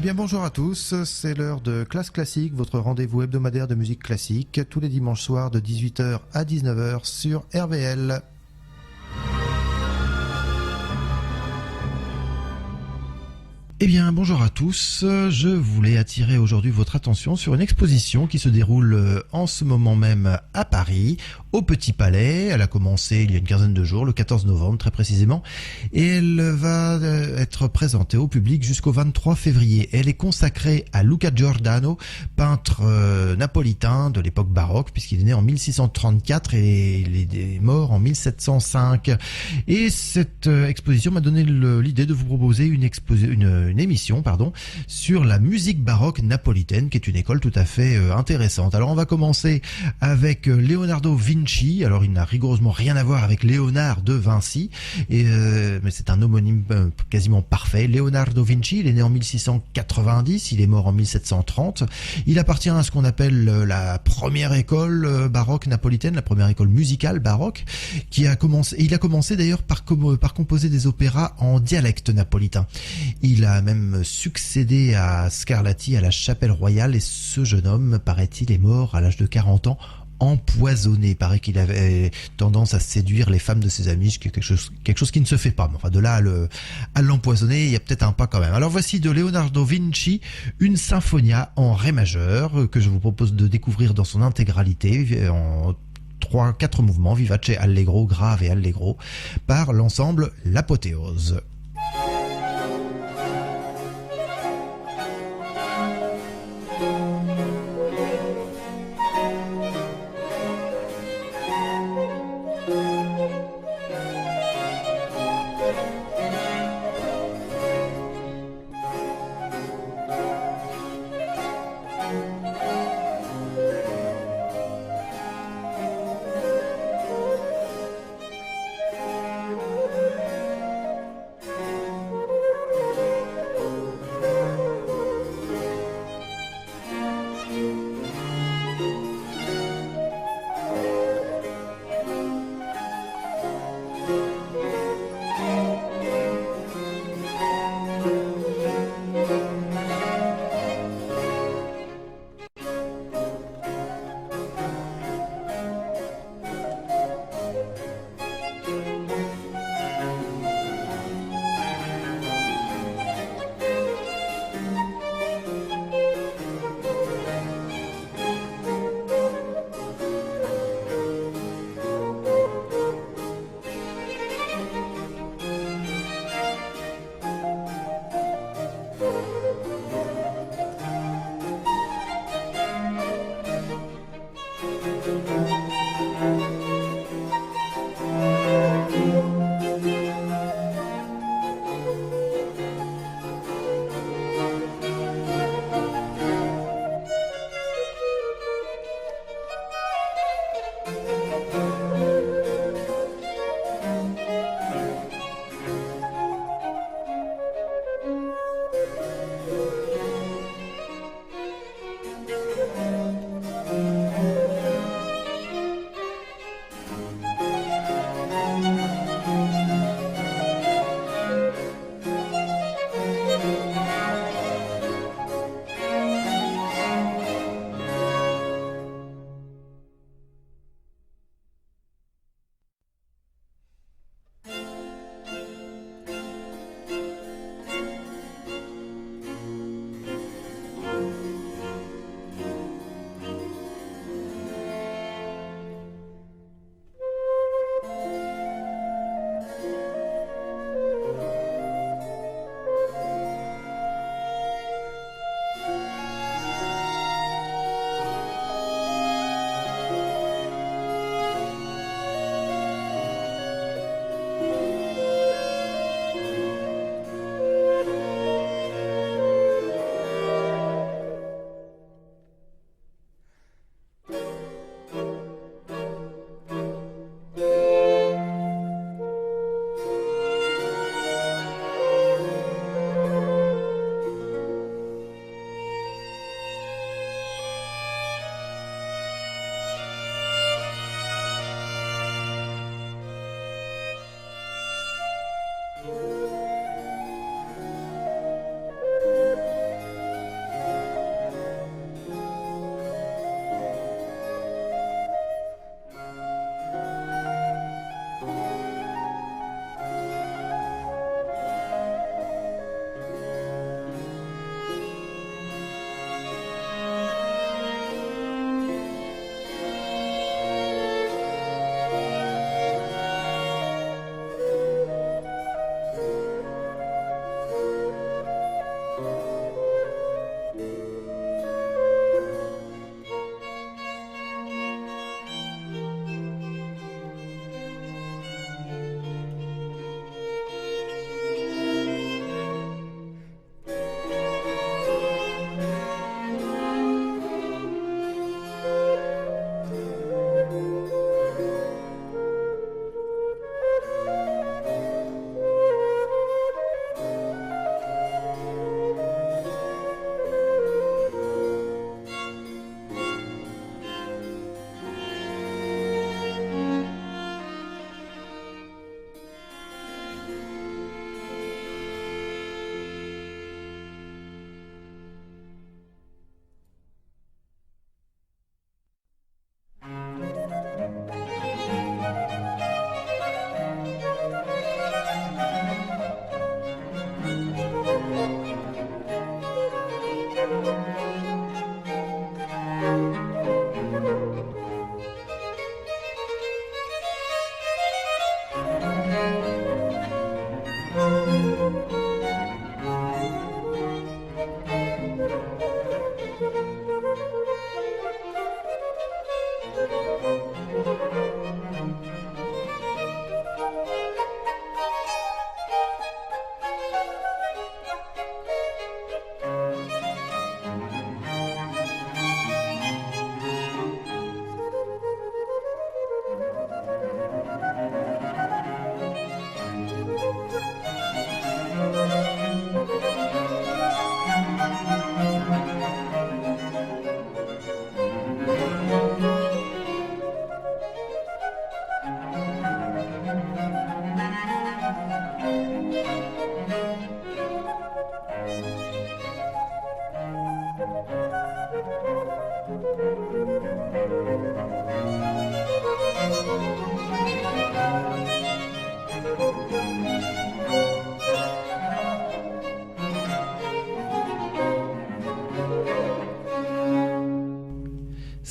Eh bien bonjour à tous, c'est l'heure de Classe Classique, votre rendez-vous hebdomadaire de musique classique, tous les dimanches soirs de 18h à 19h sur RVL. Eh bien, bonjour à tous. Je voulais attirer aujourd'hui votre attention sur une exposition qui se déroule en ce moment même à Paris, au Petit Palais. Elle a commencé il y a une quinzaine de jours, le 14 novembre très précisément, et elle va être présentée au public jusqu'au 23 février. Elle est consacrée à Luca Giordano, peintre napolitain de l'époque baroque, puisqu'il est né en 1634 et il est mort en 1705. Et cette exposition m'a donné l'idée de vous proposer une émission sur la musique baroque napolitaine, qui est une école tout à fait intéressante. Alors on va commencer avec Leonardo Vinci. Alors il n'a rigoureusement rien à voir avec Léonard de Vinci, mais c'est un homonyme quasiment parfait. Leonardo Vinci, il est né en 1690, il est mort en 1730. Il appartient à ce qu'on appelle la première école baroque napolitaine, la première école musicale baroque, il a commencé d'ailleurs par composer des opéras en dialecte napolitain. Il a même succédé à Scarlatti à la Chapelle Royale, et ce jeune homme, paraît-il, est mort à l'âge de 40 ans, empoisonné. Il paraît qu'il avait tendance à séduire les femmes de ses amis, ce qui est quelque chose qui ne se fait pas. Mais enfin, de là à l'empoisonner, il y a peut-être un pas quand même. Alors voici de Leonardo Vinci une sinfonia en ré majeur que je vous propose de découvrir dans son intégralité en 3-4 mouvements, vivace, allegro, grave et allegro, par l'ensemble L'Apothéose.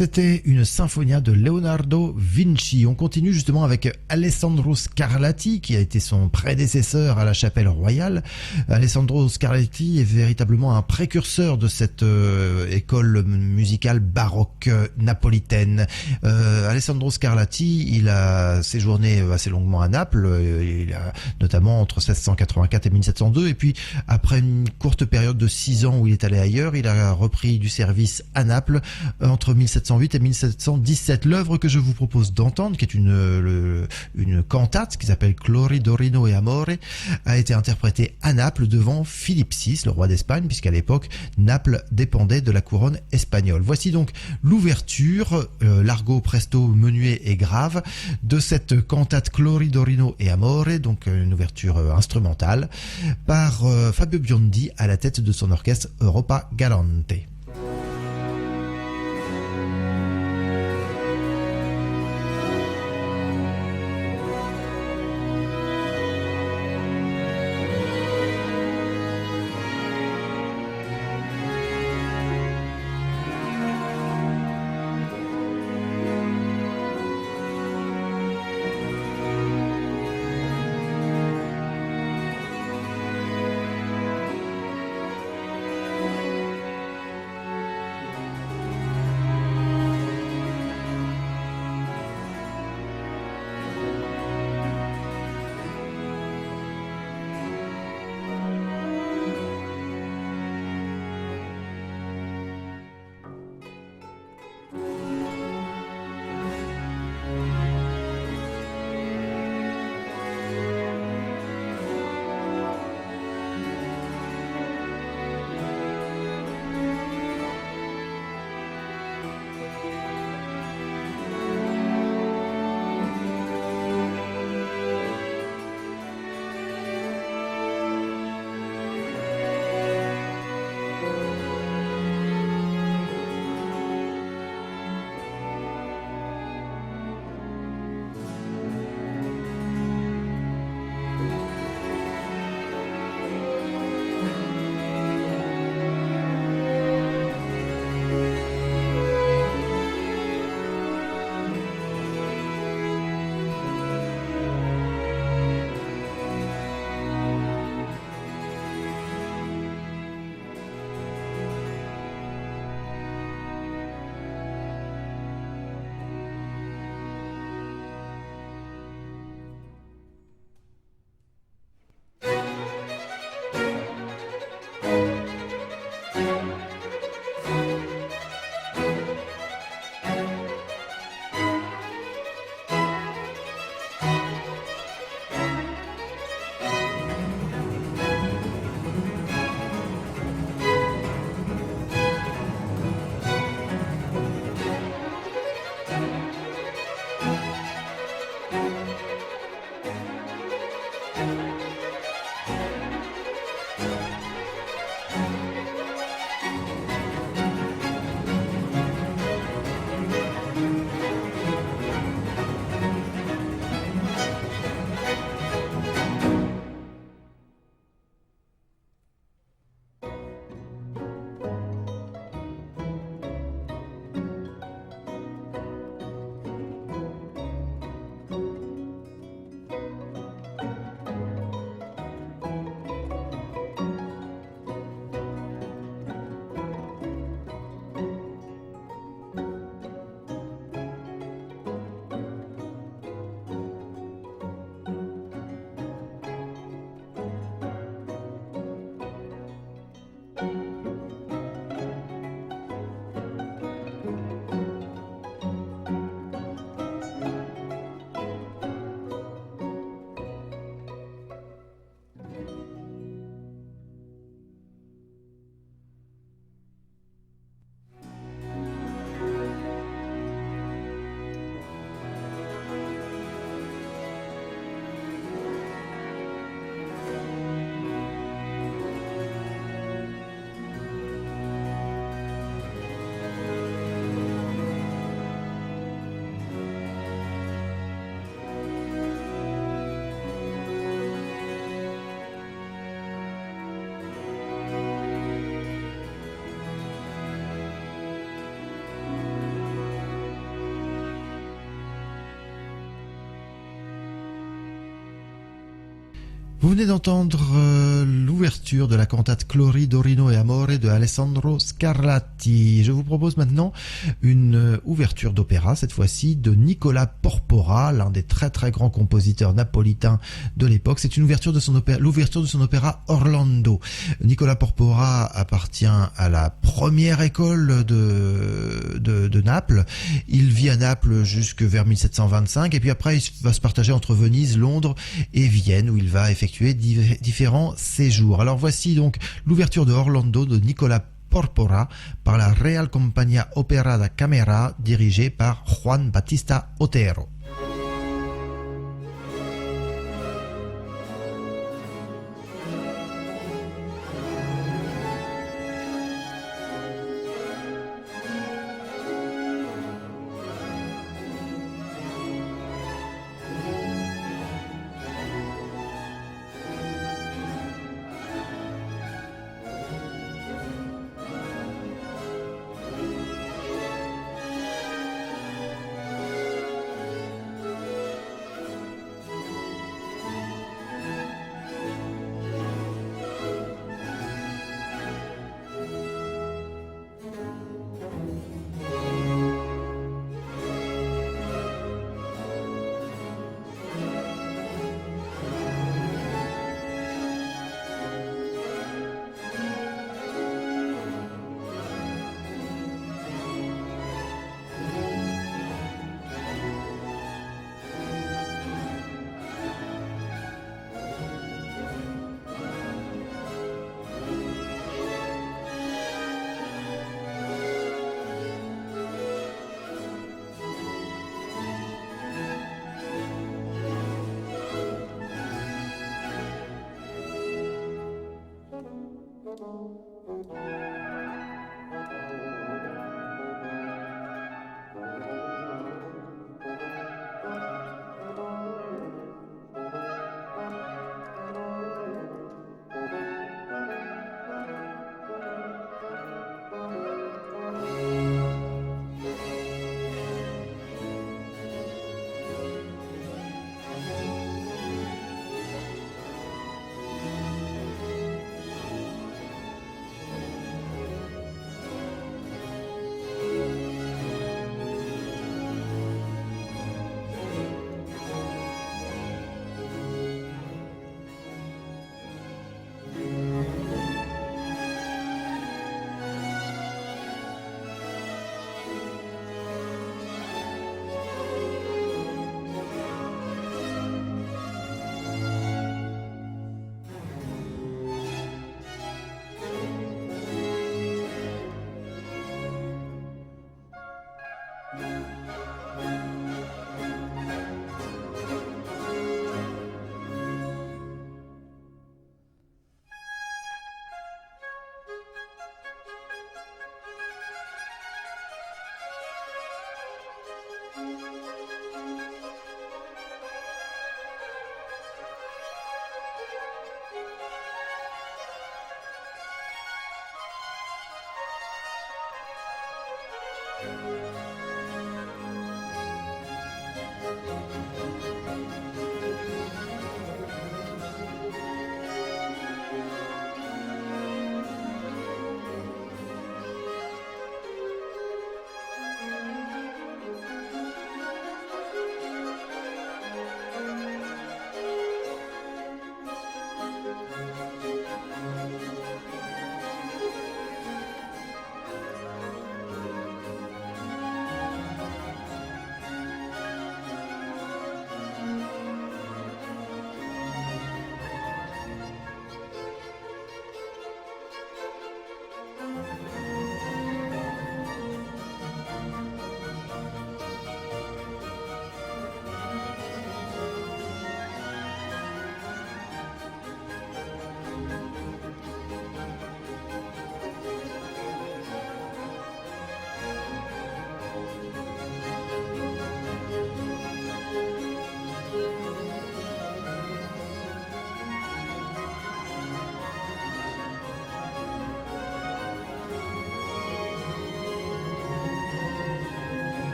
C'était une symphonia de Leonardo Vinci. On continue justement avec Alessandro Scarlatti, qui a été son prédécesseur à la Chapelle Royale. Alessandro Scarlatti est véritablement un précurseur de cette école musicale baroque napolitaine. Alessandro Scarlatti, il a séjourné assez longuement à Naples, il a notamment entre 1684 et 1702, et puis après une courte période de 6 ans où il est allé ailleurs, il a repris du service à Naples entre 1708 et 1717. L'œuvre que je vous propose d'entendre, qui est une cantate qui s'appelle Clori, Dorino e Amore, a été interprétée à Naples devant Philippe VI, le roi d'Espagne, puisqu'à l'époque, Naples dépendait de la couronne espagnole. Voici donc l'ouverture, largo, presto, menuet et grave, de cette cantate Clori, Dorino e Amore, donc une ouverture instrumentale, par Fabio Biondi à la tête de son orchestre Europa Galante. Vous venez d'entendre l'ouverture de la cantate Clori, Dorino et Amore de Alessandro Scarlatti. Je vous propose maintenant une ouverture d'opéra, cette fois-ci de Nicola Porpora, l'un des très très grands compositeurs napolitains de l'époque. C'est une ouverture de l'ouverture de son opéra Orlando. Nicola Porpora appartient à la première école de Naples. Il vit à Naples jusque vers 1725 et puis après il va se partager entre Venise, Londres et Vienne où il va effectuer différents séjours. Alors voici donc l'ouverture de Orlando de Nicola Porpora par la Real Compagnia Opera da Camera dirigée par Juan Battista Otero.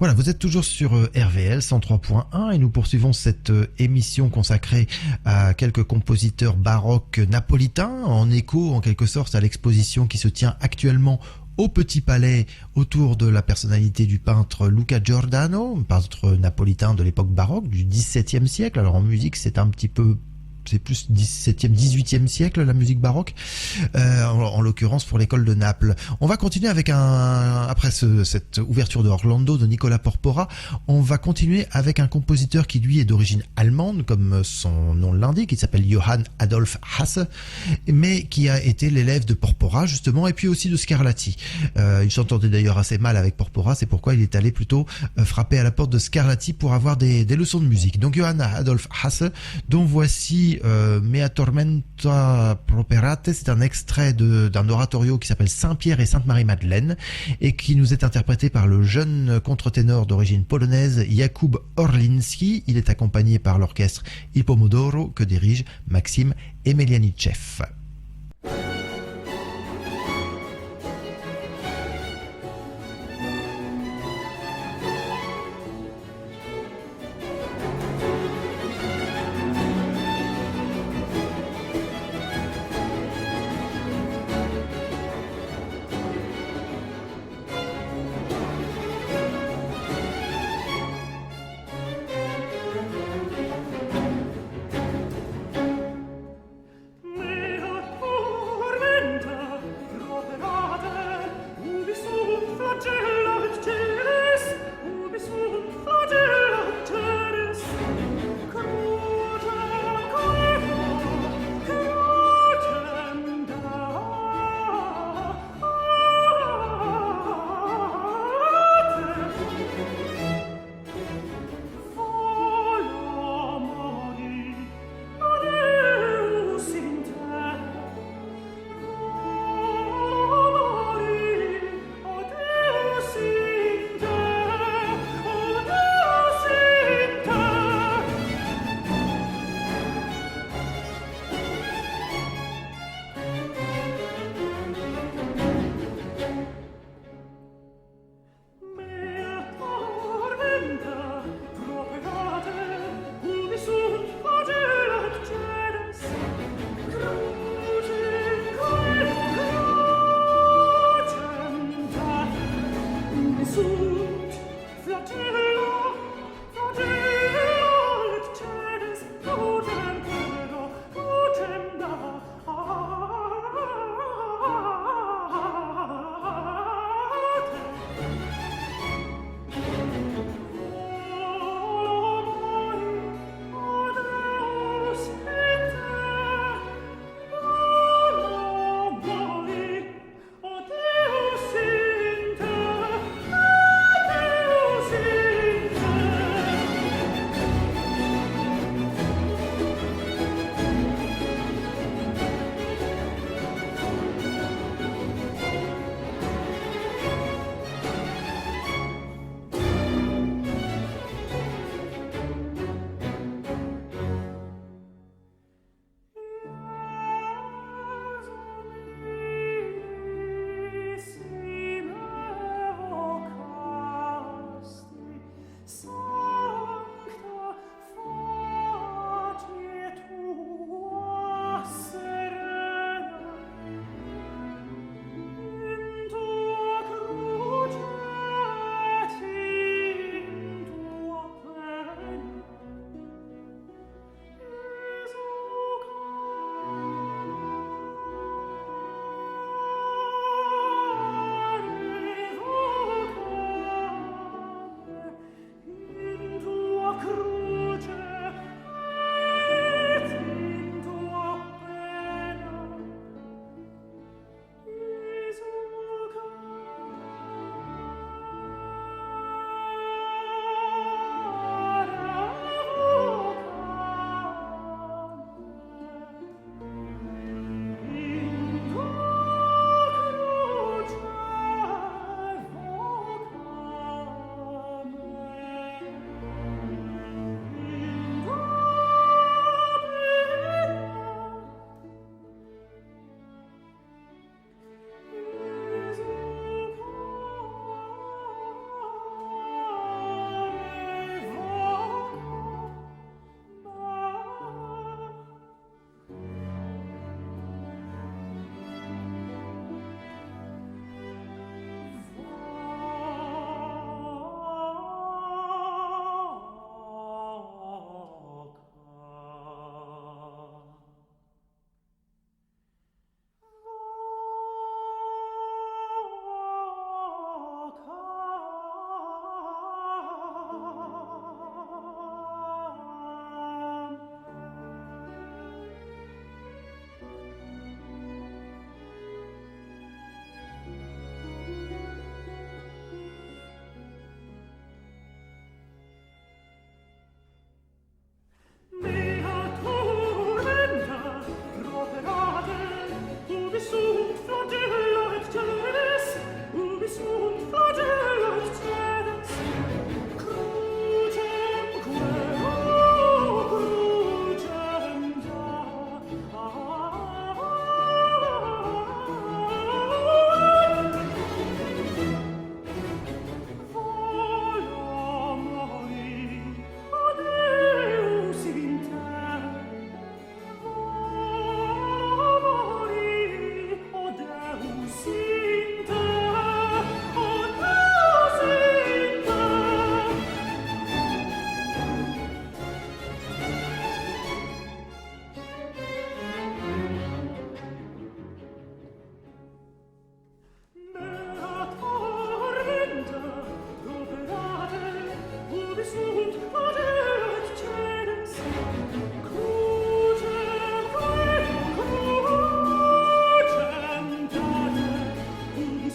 Voilà, vous êtes toujours sur RVL 103.1 et nous poursuivons cette émission consacrée à quelques compositeurs baroques napolitains, en écho en quelque sorte à l'exposition qui se tient actuellement au Petit Palais autour de la personnalité du peintre Luca Giordano, peintre napolitain de l'époque baroque du XVIIe siècle. Alors en musique, c'est plus 17e, 18e siècle, la musique baroque, en l'occurrence pour l'école de Naples. On va continuer avec après cette ouverture de Orlando de Nicola Porpora, on va continuer avec un compositeur qui lui est d'origine allemande, comme son nom l'indique, il s'appelle Johann Adolf Hasse, mais qui a été l'élève de Porpora justement, et puis aussi de Scarlatti. Il s'entendait d'ailleurs assez mal avec Porpora, c'est pourquoi il est allé plutôt frapper à la porte de Scarlatti pour avoir des leçons de musique. Donc Johann Adolf Hasse, dont voici Mea Tormenta Properate, c'est un extrait d'un oratorio qui s'appelle Saint-Pierre et Sainte-Marie-Madeleine et qui nous est interprété par le jeune contre-ténor d'origine polonaise Jakub Orlinski. Il est accompagné par l'orchestre Il Pomodoro que dirige Maxime Emelianichev. Mea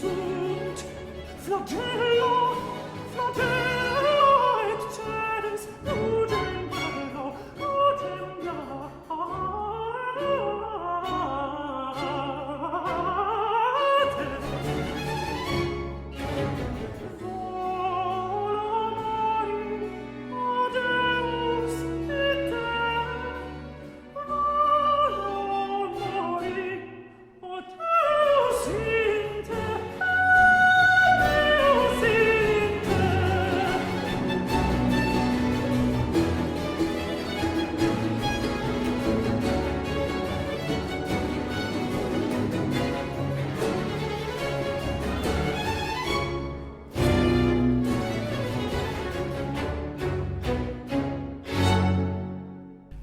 sunt flagello, flagello et celis ludem bello, ludem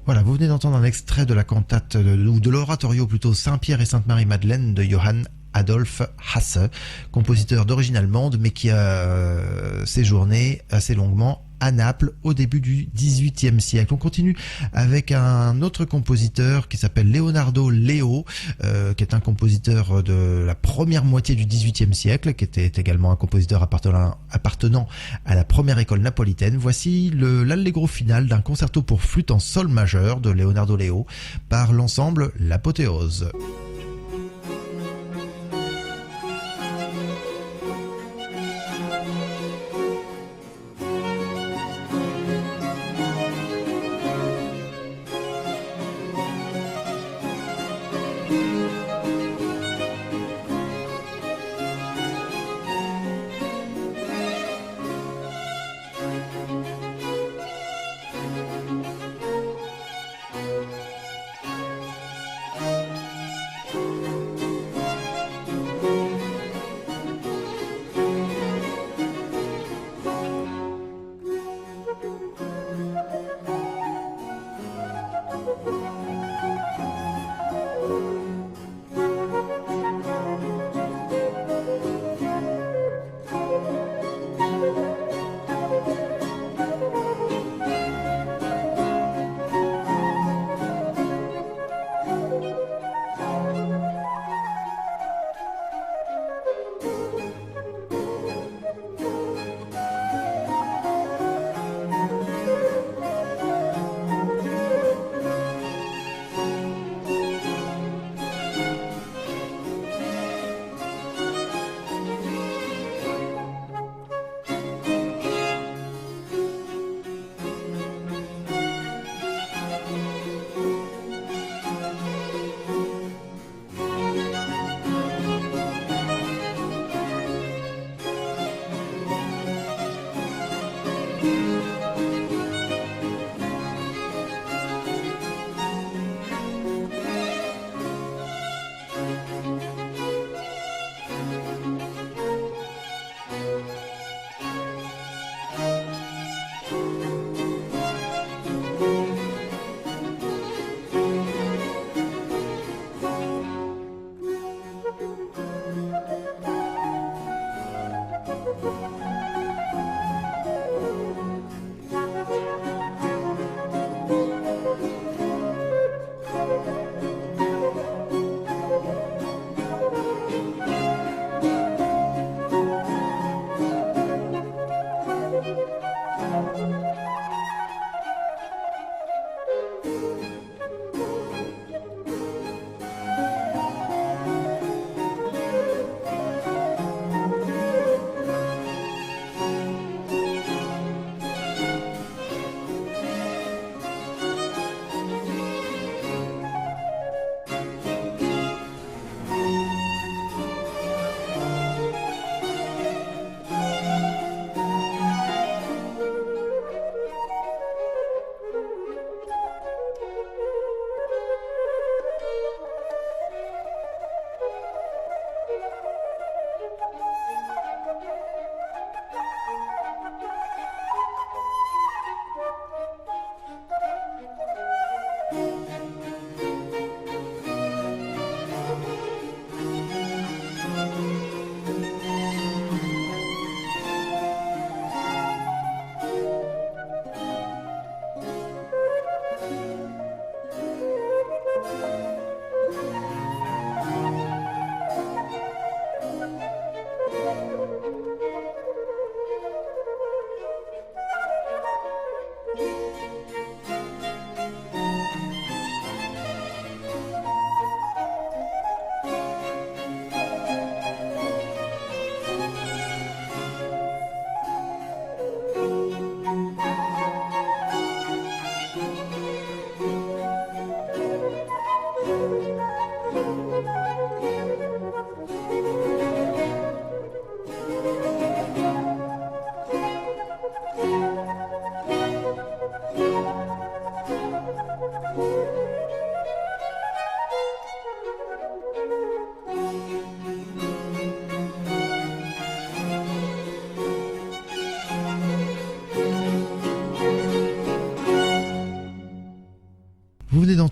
Voilà, vous venez d'entendre un extrait de la cantate, ou de l'oratorio plutôt, Saint-Pierre et Sainte-Marie-Madeleine de Johann Adolph Hasse, compositeur d'origine allemande, mais qui a séjourné assez longuement à Naples au début du XVIIIe siècle. On continue avec un autre compositeur qui s'appelle Leonardo Leo, qui est un compositeur de la première moitié du XVIIIe siècle, qui était également un compositeur appartenant à la première école napolitaine. Voici l'allegro final d'un concerto pour flûte en sol majeur de Leonardo Leo par l'ensemble L'Apothéose.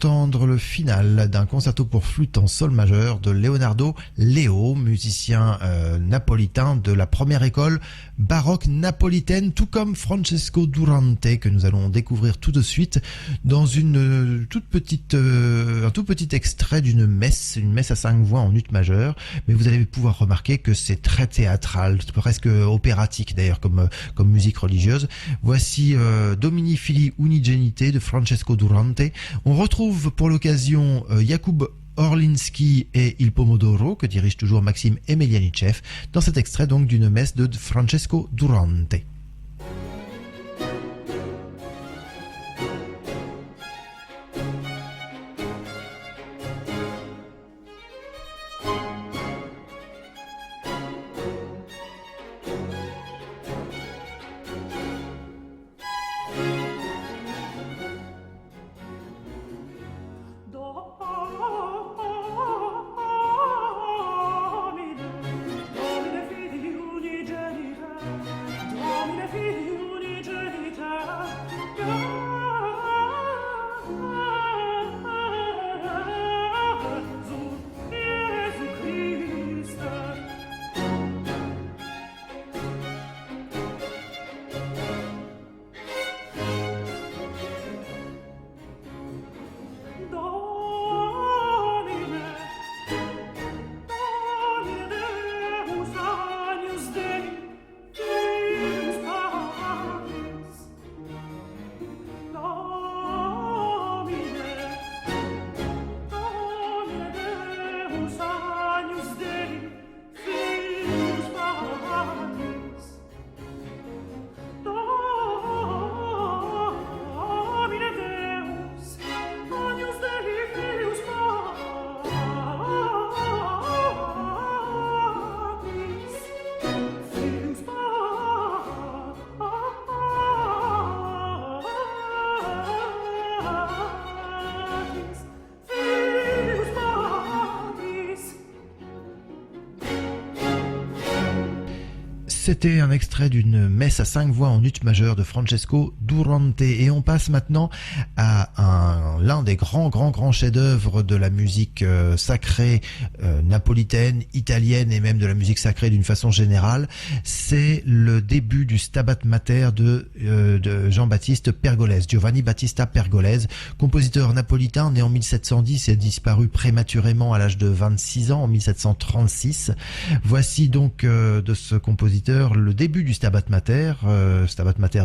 d'entendre le final d'un concerto pour flûte en sol majeur de Leonardo Leo, musicien napolitain de la première école baroque napolitaine, tout comme Francesco Durante, que nous allons découvrir tout de suite dans un tout petit extrait d'une messe, une messe à 5 voix en ut majeur. Mais vous allez pouvoir remarquer que c'est très théâtral, presque opératique d'ailleurs comme musique religieuse. Voici Domini Fili Unigenite de Francesco Durante. On retrouve pour l'occasion Jakub Orlinski et Il Pomodoro, que dirige toujours Maxime Emelianichev, dans cet extrait donc d'une messe de Francesco Durante. C'était un extrait d'une messe à 5 voix en ut majeur de Francesco Durante. Et on passe maintenant à l'un des grands chefs-d'œuvre de la musique sacrée napolitaine, italienne et même de la musique sacrée d'une façon générale. C'est le début du Stabat Mater de Jean-Baptiste Pergolese, Giovanni Battista Pergolese, compositeur napolitain né en 1710 et disparu prématurément à l'âge de 26 ans en 1736. Voici donc de ce compositeur le début du Stabat Mater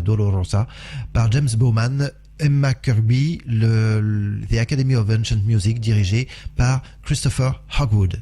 Dolorosa, par James Bowman, Emma Kirby, The Academy of Ancient Music, dirigé par Christopher Hogwood.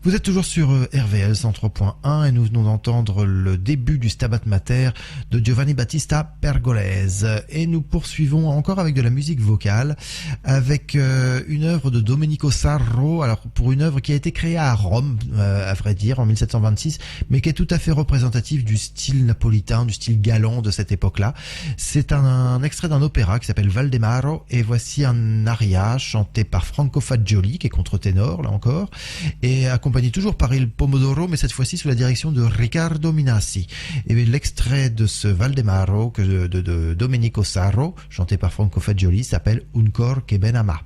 Vous êtes toujours sur RVL 103.1 et nous venons d'entendre le début du Stabat Mater de Giovanni Battista Pergolese. Et nous poursuivons encore avec de la musique vocale, avec une œuvre de Domenico Sarro, alors pour une œuvre qui a été créée à Rome, à vrai dire, en 1726, mais qui est tout à fait représentative du style napolitain, du style galant de cette époque-là. C'est un extrait d'un opéra qui s'appelle Valdemaro, et voici un aria chanté par Franco Fagioli, qui est contre-ténor, là encore, et accompagné toujours par Il Pomodoro, mais cette fois-ci sous la direction de Riccardo Minassi. Et l'extrait de ce Valdemaro de Domenico Sarro, chanté par Franco Fagioli, s'appelle Un cor che ben ama.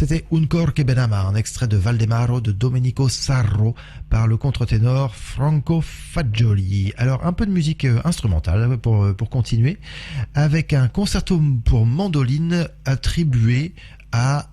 C'était Un cor che ben ama, un extrait de Valdemaro de Domenico Sarro par le contre-ténor Franco Fagioli. Alors un peu de musique instrumentale pour continuer, avec un concerto pour mandoline attribué à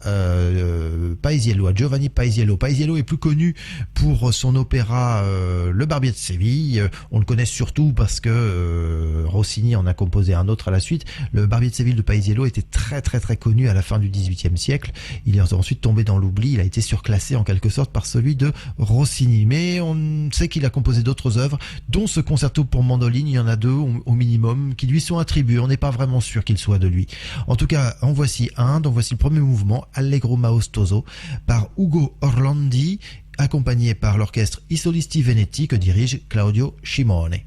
Paisiello, à Giovanni Paisiello. Paisiello est plus connu pour son opéra Le Barbier de Séville. On le connaît surtout parce que Rossini en a composé un autre à la suite. Le Barbier de Séville de Paisiello était très très très connu à la fin du XVIIIe siècle. Il est ensuite tombé dans l'oubli. Il a été surclassé en quelque sorte par celui de Rossini. Mais on sait qu'il a composé d'autres œuvres, dont ce concerto pour mandoline. Il y en a deux au minimum qui lui sont attribués. On n'est pas vraiment sûr qu'il soit de lui. En tout cas, en voici un. Donc voici le premier mouvement, Allegro Maestoso, par Ugo Orlandi, accompagné par l'orchestre I Solisti Veneti que dirige Claudio Scimone.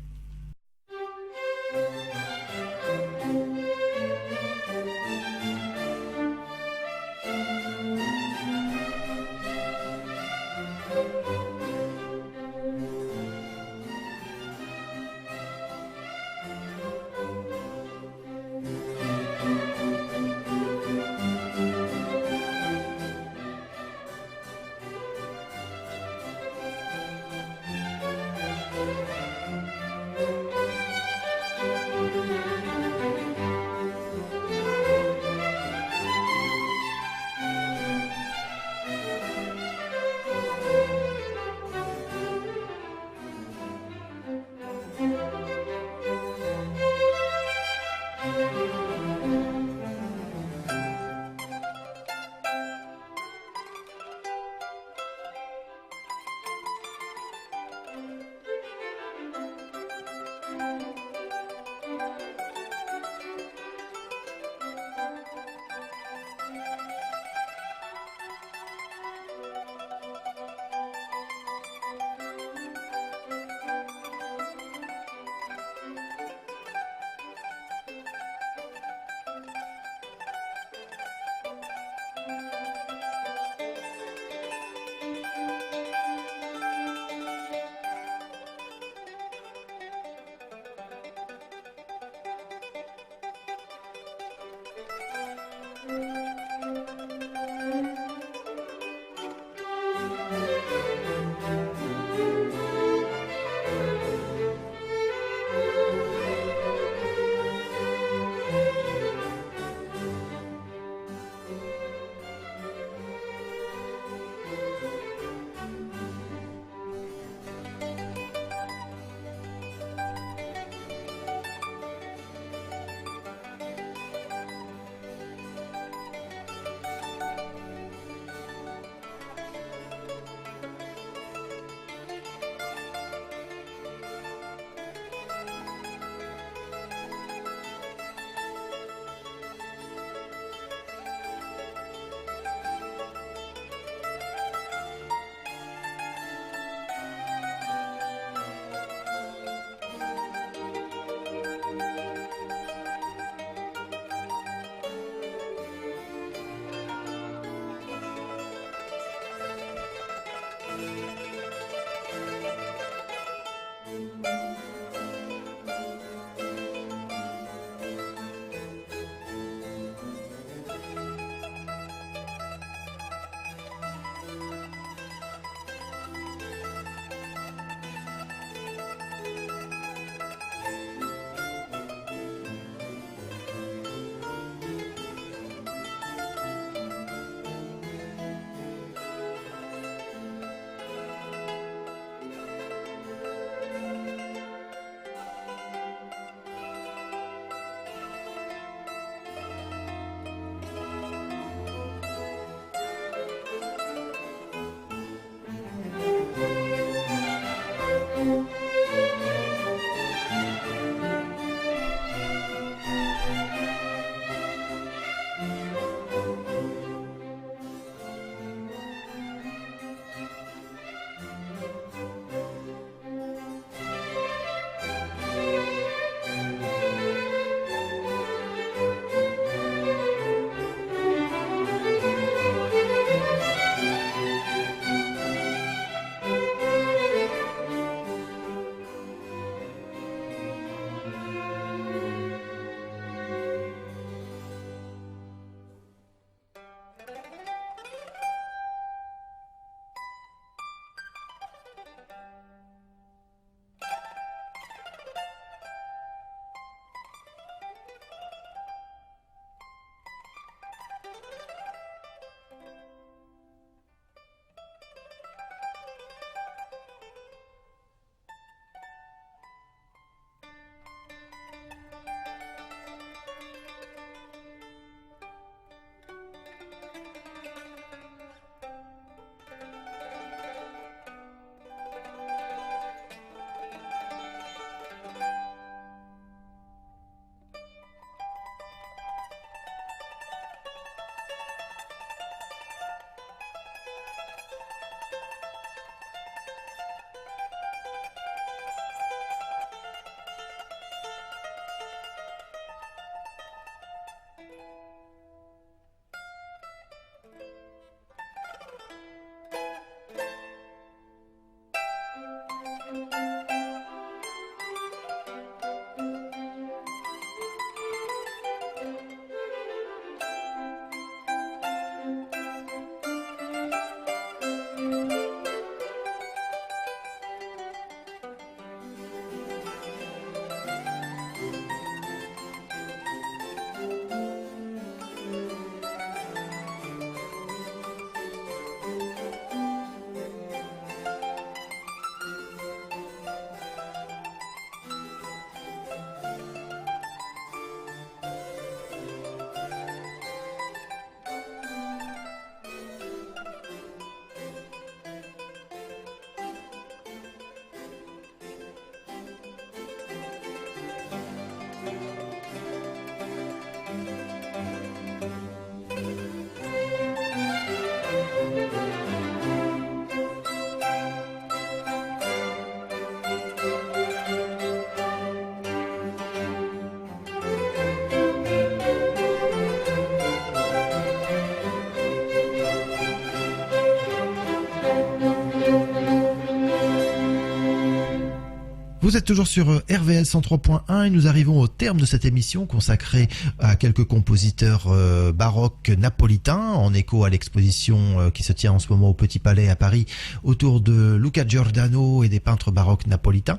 Vous êtes toujours sur RVL 103.1 et nous arrivons au terme de cette émission consacrée à quelques compositeurs baroques napolitains en écho à l'exposition qui se tient en ce moment au Petit Palais à Paris autour de Luca Giordano et des peintres baroques napolitains.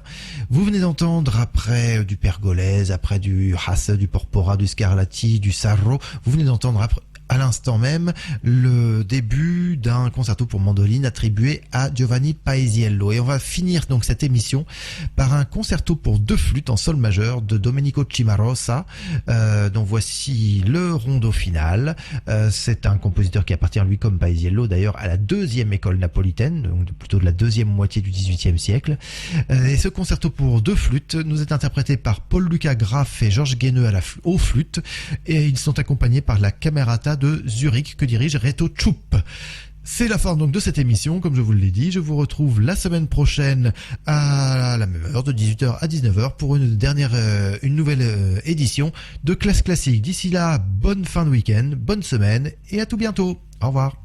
Vous venez d'entendre après du Pergolese, après du Hasse, du Porpora, du Scarlatti, du Sarro, vous venez d'entendre après à l'instant même le début d'un concerto pour mandoline attribué à Giovanni Paesiello. Et on va finir donc cette émission par un concerto pour 2 flûtes en sol majeur de Domenico Cimarosa, dont voici le rondo final. C'est un compositeur qui appartient lui comme Paesiello d'ailleurs à la 2e école napolitaine, donc plutôt de la 2e moitié du XVIIIe siècle. Et ce concerto pour 2 flûtes nous est interprété par Paul-Lucas Graf et Georges Guéneux aux flûtes, et ils sont accompagnés par la Camerata de Zurich que dirige Reto Czuk. C'est la fin donc de cette émission, comme je vous l'ai dit. Je vous retrouve la semaine prochaine à la même heure, de 18h à 19h, pour une nouvelle édition de Classe Classique. D'ici là, bonne fin de week-end, bonne semaine et à tout bientôt. Au revoir.